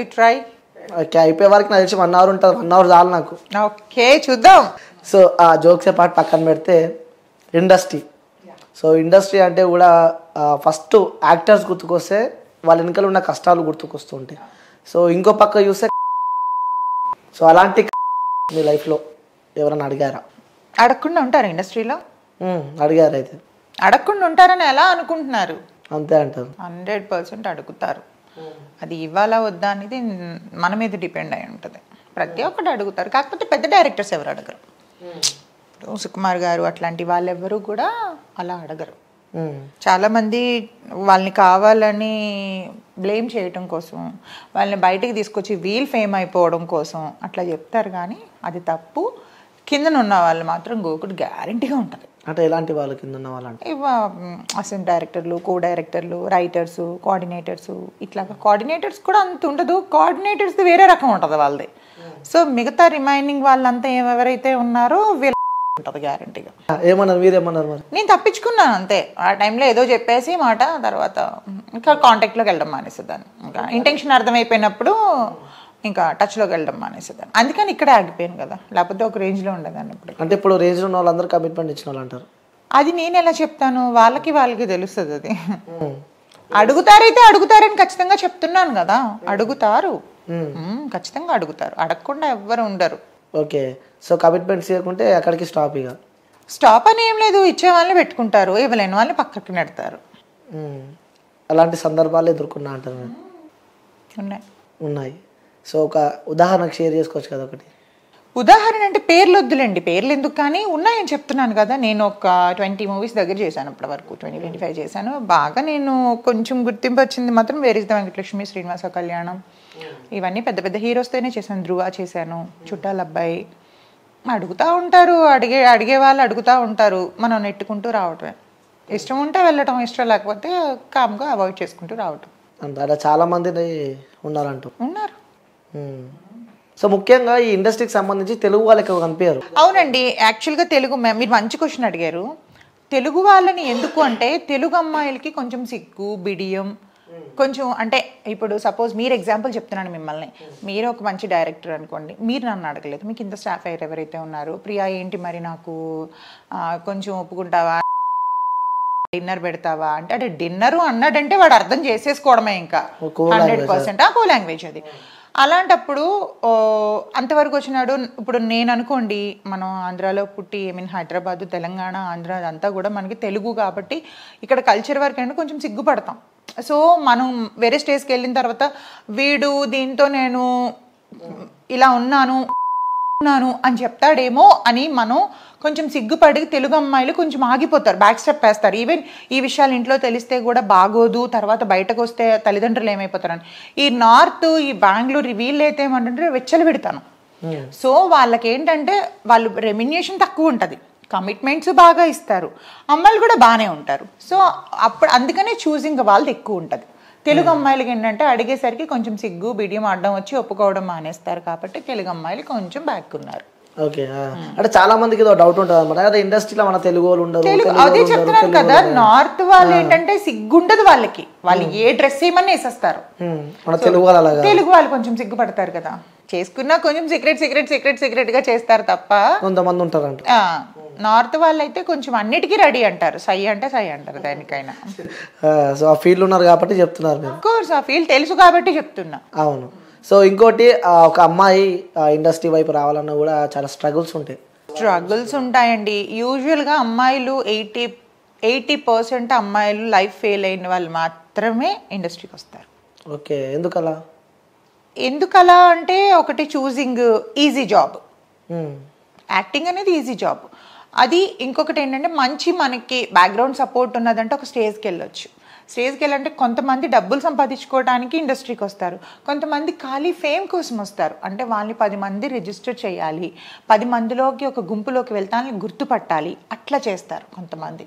Try okay, అయిపోయే వరకు నాకు తెలిసి 1 అవర్ ఉంటుంది. 1 అవర్ చాలు నాకు. ఓకే, చూద్దాం. సో ఆ జోక్సే పాటు పక్కన పెడితే ఇండస్ట్రీ. సో ఇండస్ట్రీ అంటే కూడా ఫస్ట్ యాక్టర్స్ గుర్తుకొస్తే వాళ్ళ వెనకాల ఉన్న కష్టాలు గుర్తుకొస్తుంటాయి. సో ఇంకో పక్క చూస్తే సో అలాంటి మీ లైఫ్లో ఎవరైనా అడిగారా? అడగకుండా ఉంటారు ఇండస్ట్రీలో? అడిగారు. అయితే అడగకుండా ఉంటారని ఎలా అనుకుంటున్నారు? అంతే అంటారు. 100% అడుగుతారు. అది ఇవ్వాలా వద్దా అనేది మన మీద డిపెండ్ అయి ఉంటుంది. ప్రతి ఒక్కటి అడుగుతారు, కాకపోతే పెద్ద డైరెక్టర్స్ ఎవరు అడగరు. సుకుమార్ గారు అట్లాంటి వాళ్ళెవరు కూడా అలా అడగరు. చాలామంది వాళ్ళని కావాలని బ్లేమ్ చేయటం కోసం, వాళ్ళని బయటికి తీసుకొచ్చి వీల్ ఫేమ్ అయిపోవడం కోసం అట్లా చెప్తారు. కానీ అది తప్పు. కిందన ఉన్న వాళ్ళు మాత్రం గోకుడు గ్యారంటీగా ఉంటుంది. అంటే ఎలాంటి వాళ్ళు కింద ఉన్న వాళ్ళు? అంటే అసిస్టెంట్ డైరెక్టర్లు, కో డైరెక్టర్లు, రైటర్స్, కోఆర్డినేటర్స్. ఇట్లాగా కోఆర్డినేటర్స్ కూడా అంత ఉండదు. కోఆర్డినేటర్స్ వేరే రకం ఉంటుంది వాళ్ళది. సో మిగతా రిమైనింగ్ వాళ్ళంతా ఎవరైతే ఉన్నారో వీళ్ళ ఉంటుంది గ్యారంటీగా. ఏమన్నారు? మీరేమన్నారు? మరి నేను తప్పించుకున్నాను అంతే. ఆ టైంలో ఏదో చెప్పేసి మాట, తర్వాత ఇంకా కాంటాక్ట్లోకి వెళ్ళడం మానేసేదాన్ని. ఇంకా ఇంటెన్షన్ అర్థమైపోయినప్పుడు ఇంకా టచ్లోకి వెళ్ళడం మానేసేదాన్ని. అందుకని ఇక్కడే ఆగిపోయాను కదా, లేకపోతే ఒక రేంజ్లో ఉండేదాన్ని ఇప్పుడు. అంటే ఇప్పుడు రేంజ్లో ఉన్న వాళ్ళందరూ కమిట్మెంట్ ఇచ్చిన వాళ్ళు అంటారు. అది నేను ఎలా చెప్తాను? వాళ్ళకి తెలుస్తుంది. అది అడుగుతారైతే అడుగుతారని ఖచ్చితంగా చెప్తున్నాను కదా. అడుగుతారు, ఖచ్చితంగా అడుగుతారు. అడగకుండా ఎవ్వరు ఉండరు. ఓకే, సో కమిట్మెంట్స్ చేయకుంటే అక్కడికి స్టాప్. ఇక స్టాప్ అని ఏం లేదు. ఇచ్చే వాళ్ళని పెట్టుకుంటారు, ఇవ్వలేని వాళ్ళని పక్కకి నెడతారు. అలాంటి సందర్భాలు ఎదుర్కొన్నా అంటారు? ఉన్నాయి. సో ఒక ఉదాహరణకు షేర్ చేసుకోవచ్చు కదా ఒకటి? ఉదాహరణ అంటే పేర్లు వద్దులేండి, పేర్లు ఎందుకు, కానీ ఉన్నాయని చెప్తున్నాను కదా. నేను ఒక 20 మూవీస్ దగ్గర చేశాను ఇప్పటి వరకు. 20-25 చేశాను. బాగా నేను కొంచెం గుర్తింపు వచ్చింది మాత్రం where is the Venkatalakshmi, Srinivasa Kalyanam, ఇవన్నీ పెద్ద పెద్ద హీరోస్తోనే చేశాను. ధృవ చేశాను, చుట్టాల అబ్బాయి. అడుగుతూ ఉంటారు, అడిగే వాళ్ళు అడుగుతూ ఉంటారు. మనం నెట్టుకుంటూ రావటమే. ఇష్టం ఉంటే వెళ్ళటం, ఇష్టం లేకపోతే కామ్గా అవాయిడ్ చేసుకుంటూ రావటం. అంటే చాలా మంది ఉన్నారు. సో ముఖ్యంగా ఈ ఇండస్ట్రీకి సంబంధించి తెలుగు వాళ్ళకి కనిపించారు. అవునండి, యాక్చువల్గా తెలుగు మీరు మంచి క్వశ్చన్ అడిగారు. తెలుగు వాళ్ళని ఎందుకు అంటే, తెలుగు అమ్మాయిలకి కొంచెం సిగ్గు, బిడియం, కొంచెం అంటే ఇప్పుడు సపోజ్ మీరు ఎగ్జాంపుల్ చెప్తున్నాను మిమ్మల్ని. మీరు ఒక మంచి డైరెక్టర్ అనుకోండి, మీరు నన్ను అడగలేదు. మీకు ఇంత స్టాఫ్ అయ్యారు ఎవరైతే ఉన్నారు, ప్రియా ఏంటి మరి నాకు కొంచెం ఒప్పుకుంటావా, డిన్నర్ పెడతావా అంటే, అంటే డిన్నరు అన్నాడంటే వాడు అర్థం చేసేసుకోవడమే. ఇంకా 100% కో లాంగ్వేజ్ అది. అలాంటప్పుడు అంతవరకు వచ్చినాడు. ఇప్పుడు నేను అనుకోండి, మనం ఆంధ్రాలో పుట్టి, హైదరాబాద్, తెలంగాణ, ఆంధ్ర అదంతా కూడా మనకి తెలుగు కాబట్టి ఇక్కడ కల్చర్ వరకు అంటే కొంచెం సిగ్గుపడతాం. సో మనం వేరే స్టేజ్కి వెళ్ళిన తర్వాత వీడు దీంతో నేను ఇలా ఉన్నాను అని చెప్తాడేమో అని మనం కొంచెం సిగ్గుపడి తెలుగు అమ్మాయిలు కొంచెం ఆగిపోతారు, బ్యాక్ స్టెప్ వేస్తారు. ఈవెన్ ఈ విషయాలు ఇంట్లో తెలిస్తే కూడా బాగోదు, తర్వాత బయటకు వస్తే తల్లిదండ్రులు ఏమైపోతారని. ఈ నార్త్, ఈ బెంగళూరు వీళ్ళైతే ఏమంటే వెచ్చలు పెడతాను. సో వాళ్ళకి ఏంటంటే వాళ్ళు రెమ్యునరేషన్ తక్కువ ఉంటుంది, కమిట్మెంట్స్ బాగా ఇస్తారు, అమ్మాయిలు కూడా బాగానే ఉంటారు. సో అప్పుడు అందుకనే చూసింగ్ వాళ్ళది ఎక్కువ ఉంటుంది. తెలుగు అమ్మాయిలకి ఏంటంటే అడిగేసరికి కొంచెం సిగ్గు, బిడియం అడ్డం వచ్చి ఒప్పుకోవడం మానేస్తారు. కాబట్టి తెలుగు అమ్మాయిలు కొంచెం బ్యాక్ ఉన్నారు. ఓకే, అంటే చాలా మందికి డౌట్ ఉంటుంది అనమాట, అదే ఇండస్ట్రీలో మన తెలుగు వాళ్ళు ఉండరు. అదే చెప్తున్నాను కదా, నార్త్ వాళ్ళు ఏంటంటే సిగ్గుండదు వాళ్ళకి. వాళ్ళు ఏ డ్రెస్ ఏమన్నా వేసేస్తారు. మన తెలుగు వాళ్ళు కొంచెం సిగ్గుపడతారు కదా. చేసుకున్నా కొంచెం సీక్రెట్ గా చేస్తారు తప్ప. కొంతమంది ఉంటారంట. నార్త్ వాళ్ళు అయితే కొంచెం అన్నిటికీ రెడీ అంటారు, సై అంటే సై అంటారు దానికైనా. సో ఆ ఫీల్డ్ ఉన్నారు కాబట్టి చెప్తున్నారు. కోర్స్ ఆ ఫీల్డ్ తెలుసు కాబట్టి చెప్తున్నా. అవును. సో ఇంకోటి, ఒక అమ్మాయి ఇండస్ట్రీ వైపు రావాలన్నా కూడా చాలా స్ట్రగుల్స్ ఉంటాయండి. యూజువల్గా అమ్మాయిలు 80% అమ్మాయిలు లైఫ్ ఫెయిల్ అయిన వాళ్ళు మాత్రమే ఇండస్ట్రీకి వస్తారు. ఓకే, ఎందుకలా అంటే, ఒకటి చూసింగ్ ఈజీ జాబ్. యాక్టింగ్ అనేది ఈజీ జాబ్. అది ఇంకొకటి ఏంటంటే, మంచి మనకి బ్యాక్గ్రౌండ్ సపోర్ట్ ఉన్నదంటే ఒక స్టేజ్కి వెళ్ళొచ్చు. స్టేజ్కి వెళ్ళంటే కొంతమంది డబ్బులు సంపాదించుకోవడానికి ఇండస్ట్రీకి వస్తారు, కొంతమంది ఖాళీ ఫేమ్ కోసం వస్తారు. అంటే వాళ్ళని 10 మంది రిజిస్టర్ చేయాలి, 10 మందిలోకి ఒక గుంపులోకి వెళ్తానని గుర్తుపట్టాలి, అట్లా చేస్తారు కొంతమంది.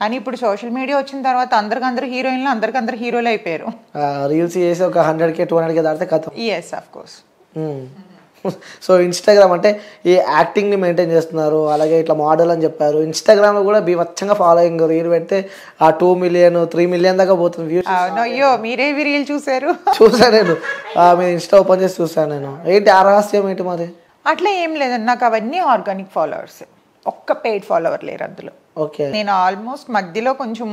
కానీ ఇప్పుడు సోషల్ మీడియా వచ్చిన తర్వాత అందరికందరూ హీరోయిన్లు, అందరికందరూ హీరోలు అయిపోయారు. రీల్స్ చేసి ఒక 100K 200K దాటితే కథ. Yes, of course. So Instagram అంటే ఈ యాక్టింగ్ని మెయింటైన్ చేస్తున్నారు, అలాగే ఇట్లా మోడల్ అని చెప్పారు. ఇన్స్టాగ్రామ్లో కూడా బీభత్సంగా ఫాలోయింగ్, రీల్ పెడితే ఆ 2 million 3 million దాకా పోతుంది వ్యూస్. అవును, అయ్యో మీరేవి రీల్ చూసారు? చూసాను నేను, మీరు ఇన్స్టా ఓపెన్ చేసి చూసాను నేను. ఏంటి ఆ రహస్యం ఏంటి మరి? అట్లా ఏం లేదండి, నాకు అవన్నీ ఆర్గానిక్ ఫాలోవర్స్, ఒక్క పెయిడ్ ఫాలోవర్ లేరు అందులో. ఓకే. నేను ఆల్మోస్ట్ మధ్యలో కొంచెం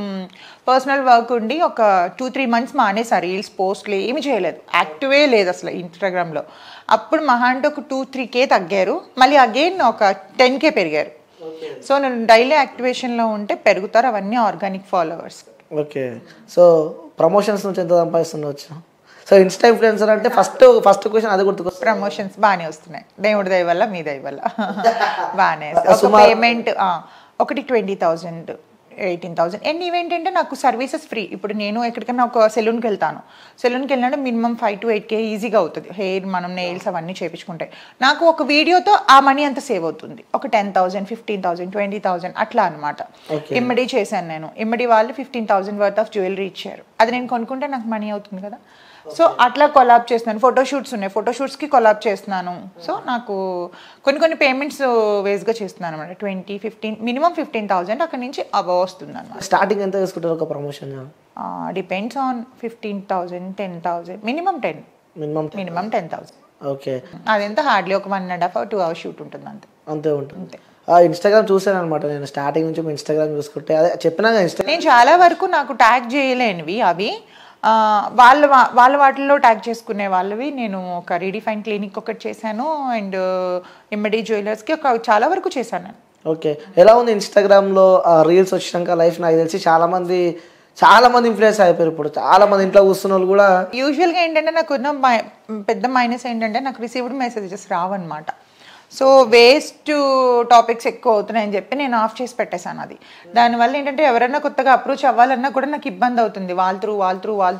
పర్సనల్ వర్క్ ఉండి ఒక 2-3 months మానేసా, రీల్స్ పోస్ట్లు ఏమి చేయలేదు, యాక్టివే లేదు అసలు ఇన్స్టాగ్రామ్లో. అప్పుడు మహా అంటే ఒక 2-3K తగ్గారు, మళ్ళీ అగైన్ ఒక 10K పెరిగారు. సో నేను డైలీ యాక్టివేషన్లో ఉంటే పెరుగుతారు, అవన్నీ organic followers. Okay. So promotions నుంచి ఎంత సంపాదిస్తుండవచ్చు? సో ఇన్స్టా ఇన్ఫ్లుయెన్సర్ అంటే ఫస్ట్ క్వశ్చన్ అది గుర్తుకొస్తుంది. ప్రమోషన్స్ బాగానే వస్తున్నాయి, దేవుడి దయ వల్ల మీ దయ వల్ల బాగానే. ఒక పేమెంట్ ఒకటి 20,000 18,000. అండ్ ఇవేంటంటే నాకు సర్వీసెస్ ఫ్రీ. ఇప్పుడు నేను ఎక్కడికైనా ఒక సెలూన్కి వెళ్తాను, సెలూన్కి వెళ్ళినట్టు మినిమం 5 to 8K ఈజీగా అవుతుంది, హెయిర్ మనం నెయిల్స్ అవన్నీ చేయించుకుంటే. నాకు ఒక వీడియోతో ఆ మనీ అంత సేవ్ అవుతుంది, ఒక 10,000 15,000 20,000 అట్లా అనమాట. ఇమ్మడి చేశాను నేను, ఇమ్మడి వాళ్ళు 15,000 వర్త్ ఆఫ్ జ్యువెలరీ ఇచ్చారు, అది నేను కొనుక్కుంటే నాకు మనీ అవుతుంది కదా. సో అట్లా కొలాబ్ చేస్తున్నాను, ఫోటోషూట్స్ ఉన్నాయి, ఫోటోషూట్స్కి కొలాబ్ చేస్తున్నాను. సో నాకు కొన్ని పేమెంట్స్ వేస్గా చేస్తున్నాను అనమాట. 20-15 మినిమం 15,000 అక్కడ నుంచి అబవ్ వస్తుంది అనమాట. స్టార్టింగ్ ఎంత తీసుకుంటారు ఒక promotion? Depends on 15,000 10,000 minimum 10 minimum 10,000. Okay. అదెంత హార్డ్లీ ఒక 1.5 or 2 hours షూట్ ఉంటుంది అంతే. అంతే ఉంటుంది. ఇన్స్టాగ్రామ్ చూసాను అనమాట నేను స్టార్టింగ్ నుంచి. ఇన్స్టాగ్రామ్ చూసుకుంటే అదే చెప్పినా నేను చాలా వరకు నాకు ట్యాగ్ చేయలేనివి అవి వాళ్ళ వాటిల్లో ట్యాగ్ చేసుకునే వాళ్ళవి. నేను ఒక రీడిఫైన్ క్లినిక్ ఒకటి చేశాను, అండ్ ఇమ్మడి జ్యువెలర్స్కి ఒక చాలా వరకు చేశాను. ఓకే. ఎలా ఉంది ఇన్స్టాగ్రామ్లో రీల్స్ వచ్చినాక లైఫ్? నాకు తెలిసి చాలా మంది ఇన్ఫ్లుయెన్స్ అయిపోయారు. ఇప్పుడు చాలా మంది ఇంట్లో కూర్చున్న వాళ్ళు కూడా. యూజువల్గా ఏంటంటే నాకు ఉన్న పెద్ద మైనస్ ఏంటంటే నాకు రిసీవ్డ్ మెసేజెస్ రావన్నమాట. సో వేస్ట్ టాపిక్స్ ఎక్కువ అవుతున్నాయని చెప్పి నేను ఆఫ్ చేసి పెట్టేశాను అది. దానివల్ల ఏంటంటే ఎవరైనా కొత్తగా అప్రోచ్ అవ్వాలన్నా కూడా నాకు ఇబ్బంది అవుతుంది, వాళ్ళ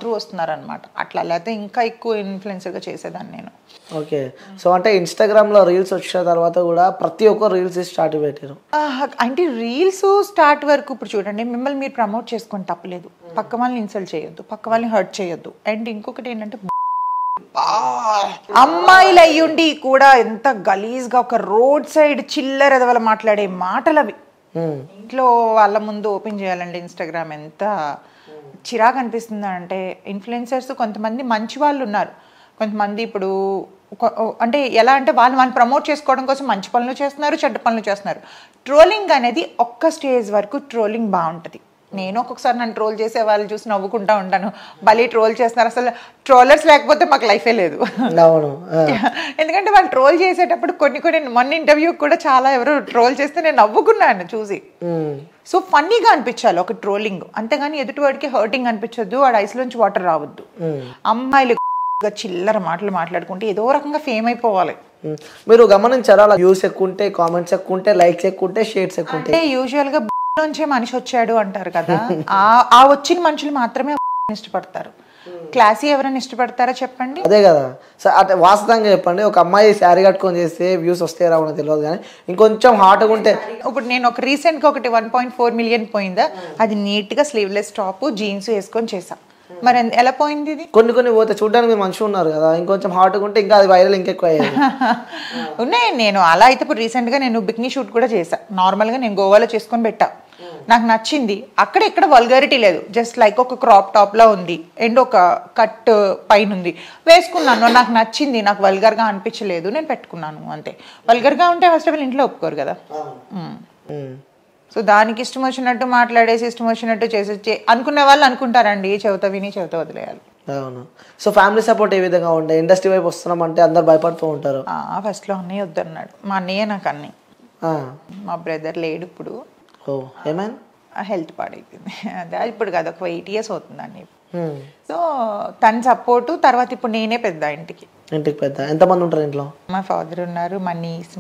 త్రూ వస్తున్నారనమాట. అట్లా లేకపోతే ఇంకా ఎక్కువ ఇన్ఫ్లుయెన్సర్గా చేసేదాన్ని నేను. ఓకే. సో అంటే ఇన్స్టాగ్రామ్లో రీల్స్ వచ్చిన తర్వాత కూడా ప్రతి ఒక్క రీల్స్ స్టార్ట్ పెట్టారు. అంటే రీల్స్ స్టార్ట్ వరకు ఇప్పుడు చూడండి, మిమ్మల్ని మీరు ప్రమోట్ చేసుకొని తప్పలేదు, పక్క వాళ్ళని ఇన్సల్ట్ చేయొద్దు, పక్క వాళ్ళని హర్ట్ చేయొద్దు. అండ్ ఇంకొకటి ఏంటంటే అమ్మాయిలు అయ్యుండి కూడా ఎంత గలీజ్గా ఒక రోడ్ సైడ్ చిల్లర ఎదవల మాట్లాడే మాటలు అవి ఇంట్లో వాళ్ళ ముందు ఓపెన్ చేయాలండి ఇన్స్టాగ్రామ్. ఎంత చిరాకు అనిపిస్తుంది అంటే, ఇన్ఫ్లుయెన్సర్స్ కొంతమంది మంచి వాళ్ళు ఉన్నారు, కొంతమంది ఇప్పుడు అంటే ఎలా అంటే వాళ్ళు ప్రమోట్ చేసుకోవడం కోసం మంచి పనులు చేస్తున్నారు, చెడ్డ పనులు చేస్తున్నారు. ట్రోలింగ్ అనేది ఒక్క స్టేజ్ వరకు ట్రోలింగ్ బాగుంటుంది. నేను ఒక్కొక్కసారి నన్ను ట్రోల్ చేసే వాళ్ళు చూసి నవ్వుకుంటా ఉంటాను, భలే ట్రోల్ చేస్తున్నారు, అసలు ట్రోలర్స్ లేకపోతే మాకు లైఫే లేదు. ఎందుకంటే వాళ్ళు ట్రోల్ చేసేటప్పుడు కొన్ని మొన్న ఇంటర్వ్యూ కూడా చాలా ఎవరు ట్రోల్ చేస్తే నేను నవ్వుకున్నాను చూసి. సో ఫన్నీగా అనిపించాలి ఒక ట్రోలింగ్, అంతేగాని ఎదుటివాడికి హర్టింగ్ అనిపించొద్దు, వాడి ఐస్లోంచి వాటర్ రావద్దు. అమ్మాయిలు చిల్లర మాటలు మాట్లాడుకుంటే ఏదో రకంగా ఫేమ్ అయిపోవాలి. మీరు గమనించారా, వ్యూస్ ఎక్కువ ఉంటే, కామెంట్స్ ఎక్కువ ఉంటే, లైక్స్ ఎక్కువ ఉంటే, షేర్స్ ఎక్కువ ఉంటే, యూజువల్గా నుంచే మనిషి వచ్చాడు అంటారు కదా, ఆ వచ్చిన మనుషులు మాత్రమే ఇష్టపడతారు. క్లాసీ ఎవరైనా ఇష్టపడతారా చెప్పండి? అదే కదా. సో అంటే వాస్తవంగా చెప్పండి, ఒక అమ్మాయి శారీ కట్టుకొని చేస్తే వ్యూస్ వస్తే రావడం తెలియదు, కానీ ఇంకొంచెం హాట్గా ఉంటే. ఇప్పుడు నేను ఒక రీసెంట్గా ఒకటి 1.4 million పోయిందా, అది నీట్గా స్లీవ్లెస్ టాప్ జీన్స్ వేసుకొని చేసా. మరి ఎలా పోయింది ఇది? కొన్ని పోతే చూడడానికి మీరు మంచిగా ఉన్నారు కదా, ఇంకొంచెం హాట్గా ఉంటే ఇంకా అది వైరల్ ఇంకెక్కువ అయ్యేది. ఉన్నాయి. నేను అలా అయితే ఇప్పుడు రీసెంట్గా నేను బికినీ షూట్ కూడా చేసా, నార్మల్గా నేను గోవాలో చేసుకొని పెట్టా, నాకు నచ్చింది. అక్కడ ఇక్కడ వల్గారిటీ లేదు, జస్ట్ లైక్ ఒక క్రాప్ టాప్లా ఉంది అండ్ ఒక కట్ పైన ఉంది, వేసుకున్నాను, నాకు నచ్చింది, నాకు వల్గర్గా అనిపించలేదు, నేను పెట్టుకున్నాను అంతే. వల్గర్గా ఉంటే ఫస్ట్ ఆఫ్ ఆల్ ఇంట్లో ఒప్పుకోరు కదా. సో దానికి ఇష్టం వచ్చినట్టు మాట్లాడేసి ఇష్టం వచ్చినట్టు చేసి అనుకునే వాళ్ళు అనుకుంటారండి, చెవితో విని చెవితో వదిలేయాలి. అవును. సో ఫ్యామిలీ సపోర్ట్ ఏ విధంగా ఉండే? ఇండస్ట్రీ వైపు వస్తున్నామంటే అందరు భయపడుతూ ఉంటారు. ఫస్ట్లో అన్నయ్య వద్దన్నాడు, మా అన్నయ్య నాకు అన్నీ, మా బ్రదర్ లేడు ఇప్పుడు. ఏమైనా హెల్త్ పాడైపోయింది, అదే ఇప్పుడు కాదు ఒక 8 years అవుతుందండి. సో తన సపోర్టు తర్వాత ఇప్పుడు నేనే పెద్ద ఇంటికి పెద్ద. ఎంతమంది ఉంటారు ఇంట్లో? మా ఫాదర్ ఉన్నారు, మా నీస్,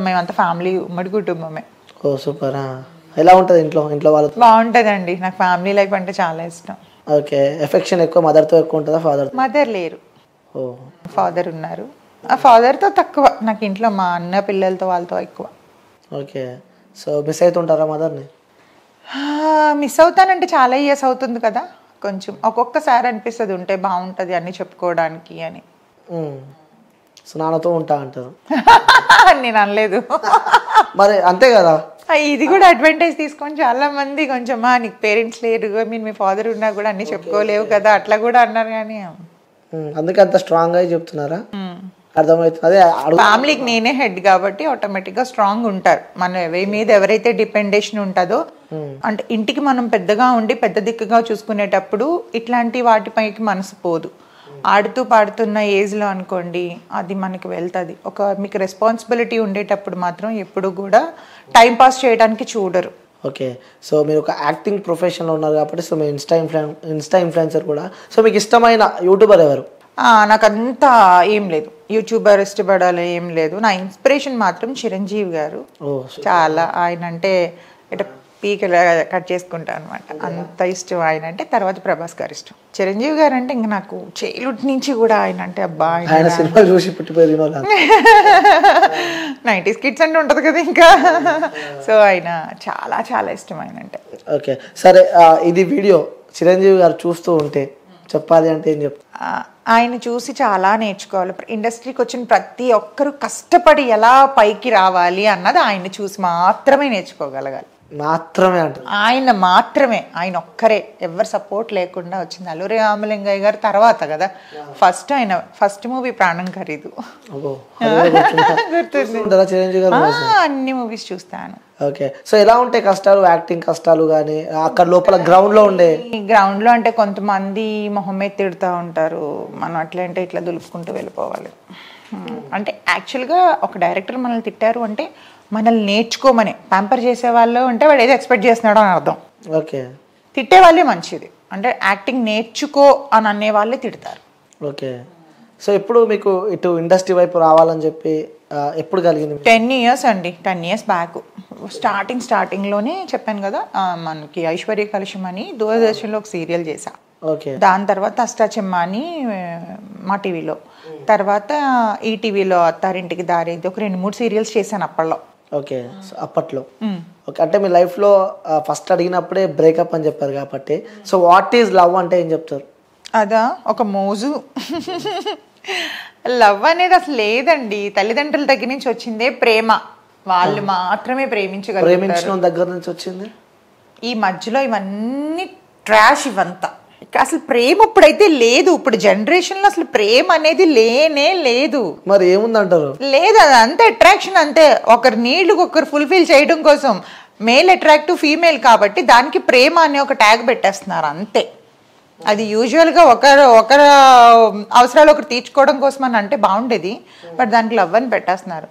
మేమంతా ఫ్యామిలీ, ఉమ్మడి కుటుంబమే. ఓ సూపర్. ఎలా ఉంటుంది ఇంట్లో వాళ్ళతో? బాగుంటుందండి, నాకు ఫ్యామిలీ లైఫ్ అంటే చాలా ఇష్టం. ఓకే. ఎఫెక్షన్ ఎక్కువ మదర్తో ఎక్కువ ఉంటుందా? మదర్ లేరు, ఫాదర్ ఉన్నారు. ఆ ఫాదర్తో తక్కువ, నాకు ఇంట్లో మా అన్న పిల్లలతో వాళ్ళతో ఎక్కువ. ఓకే. సో మిస్ అవుతుంటారా మదర్ని? మిస్ అవుతానంటే చాలా ఇయర్స్ అవుతుంది కదా, కొంచెం ఒక్కొక్కసారి అనిపిస్తుంది ఉంటే బాగుంటుంది అన్ని చెప్పుకోవడానికి అని. సో నాన్నతో ఉంటా అంటారు. నేను అనలేదు. మరి అంతే కదా. ఇది కూడా అడ్వాంటేజ్ తీసుకొని చాలా మంది కొంచెం నీకు పేరెంట్స్ లేరు, మీరు మీ ఫాదర్ ఉన్నా కూడా అన్ని చెప్పుకోలేవు కదా అట్లా కూడా అన్నారు. కానీ అందుకే అంత స్ట్రాంగ్ గా చెప్తున్నారా? అర్థమవుతుంది. అదే ఫ్యామిలీకి నేనే హెడ్ కాబట్టి ఆటోమేటిక్ గా స్ట్రాంగ్ ఉంటారు. మన ఎవరి మీద ఎవరైతే డిపెండేషన్ ఉంటుందో, అంటే ఇంటికి మనం పెద్దగా ఉండి పెద్ద దిక్కుగా చూసుకునేటప్పుడు ఇట్లాంటి వాటిపైకి మనసు పోదు. ఆడుతూ పాడుతున్న ఏజ్లో అనుకోండి అది మనకి వెళ్తుంది. మీకు రెస్పాన్సిబిలిటీ ఉండేటప్పుడు మాత్రం ఎప్పుడు కూడా టైం పాస్ చేయడానికి చూడరు. ఓకే, సో మీరు ఒక యాక్టింగ్ ప్రొఫెషన్లో ఉన్నారు కాబట్టి సో మీ ఇన్స్టా ఇన్ఫ్లుయెన్సర్ కూడా. సో మీకు ఇష్టమైన యూట్యూబర్ ఎవరు? నాకంతా ఏం లేదు, యూట్యూబర్ ఇష్టపడాలి ఏం లేదు. నా ఇన్స్పిరేషన్ మాత్రం చిరంజీవి గారు. చాలా ఆయన అంటే ఇట్లా పీకలా కట్ చేసుకుంటా అనమాట, అంత ఇష్టం ఆయన అంటే. తర్వాత ప్రభాస్ గారు ఇష్టం. చిరంజీవి గారు అంటే ఇంకా నాకు చైల్డ్హుడ్ నుంచి కూడా ఆయన అంటే అబ్బా, ఆయన సినిమాలు చూసి పుట్టిపోయిన 90s కిడ్స్ అంటే ఉంటుంది కదా ఇంకా. సో ఆయన చాలా చాలా ఇష్టం ఆయన అంటే. ఓకే సరే, ఇది వీడియో చిరంజీవి గారు చూస్తూ ఉంటే చెప్పాలి అంటే ఏం చెప్తా? ఆయన చూసి చాలా నేర్చుకోవాలి. ఇండస్ట్రీకి వచ్చిన ప్రతి ఒక్కరు కష్టపడి ఎలా పైకి రావాలి అన్నది ఆయన చూసి మాత్రమే నేర్చుకోగలగాలి. మాత్రమే అంట ఆయన మాత్రమే, ఆయన ఒక్కరే, ఎవరు సపోర్ట్ లేకుండా వచ్చింది. అల్లూరి రామలింగయ్య గారు తర్వాత కదా ఆయన ఫస్ట్ మూవీ ప్రాణం ఖరీదు. చిరంజీవి గారు అన్ని మూవీస్ చూస్తాను. ఓకే, సో ఎలా ఉంటాయి కష్టాలు, యాక్టింగ్ కష్టాలు కానీ అక్కడ లోపల గ్రౌండ్ లో ఉండే? గ్రౌండ్ లో అంటే కొంతమంది మొహం మీద తిడుతూ ఉంటారు, మనం అట్లా అంటే ఇట్లా దులుపుకుంటూ వెళ్ళిపోవాలి. అంటే యాక్చువల్గా ఒక డైరెక్టర్ మనల్ని తిట్టారు అంటే మనల్ని నేర్చుకోమని, ప్యాంపర్ చేసే వాళ్ళు అంటే వాడు ఏదో ఎక్స్పెక్ట్ చేస్తున్నాడో అని అర్థం. ఓకే, తిట్టే వాళ్ళే మంచిది, అంటే యాక్టింగ్ నేర్చుకో అని అనే వాళ్ళే తిడతారు. ఓకే, సో ఎప్పుడు మీకు ఇటు ఇండస్ట్రీ వైపు రావాలని చెప్పి ఎప్పుడు కలిగింది? 10 years అండి, 10 years బ్యాక్. స్టార్టింగ్లోనే చెప్పాను కదా, మనకి ఐశ్వర్య కలుషం అని దూరదర్శన్లో ఒక సీరియల్ చేశా. ఓకే, దాని తర్వాత అష్టాచెమ్మ అని మా టీవీలో, తర్వాత ఈటీవీలో అత్తారింటికి దారి, ఒక 2-3 సీరియల్స్ చేశాను అప్పట్లో. ఓకే, సో అప్పట్లో. ఓకే, అంటే మీ లైఫ్లో ఫస్ట్ అడిగినప్పుడే బ్రేకప్ అని చెప్పారు కాబట్టి, సో వాట్ ఈజ్ లవ్ అంటే ఏం చెప్తారు? అదా ఒక మోజు. లవ్ అనేది అసలు లేదండి, తల్లిదండ్రుల దగ్గర నుంచి వచ్చిందే ప్రేమ. వాళ్ళు మాత్రమే ప్రేమించగలరు. ప్రేమించడం దగ్గర నుంచి వచ్చింది. ఈ మధ్యలో ఇవన్నీ ట్రాష్, ఇవంతా అసలు ప్రేమ ఇప్పుడైతే లేదు. ఇప్పుడు జనరేషన్ లో అసలు ప్రేమ అనేది లేనే లేదు. మరి ఏముందంటారు? లేదు, అది అంతే అట్రాక్షన్, అంతే. ఒకరి నీళ్లు ఒకరు ఫుల్ఫిల్ చేయడం కోసం మేల్ అట్రాక్టివ్ ఫీమేల్ కాబట్టి దానికి ప్రేమ అనే ఒక ట్యాగ్ పెట్టేస్తున్నారు అంతే. అది యూజువల్గా ఒకరు అవసరాలు ఒకరు తీర్చుకోవడం కోసం అని అంటే బాగుండేది, బట్ దానికి లవ్ అని పెట్టేస్తున్నారు.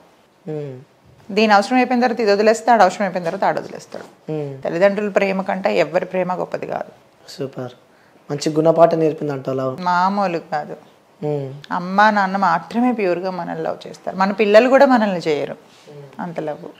దీని అవసరం అయిపోయిన తర్వాత ఇది వదిలేస్తాడు, అవసరం అయిపోయిన తర్వాత ఆడ వదిలేస్తాడు. తల్లిదండ్రుల ప్రేమ కంటే ఎవరి ప్రేమ గొప్పది కాదు. సూపర్, మంచి గుణపాఠం నేర్పింది అంట లవ్. మామూలు కాదు. అమ్మ నాన్న మాత్రమే ప్యూర్గా మనల్ని లవ్ చేస్తారు, మన పిల్లలు కూడా మనల్ని చేయరు అంత లవ్.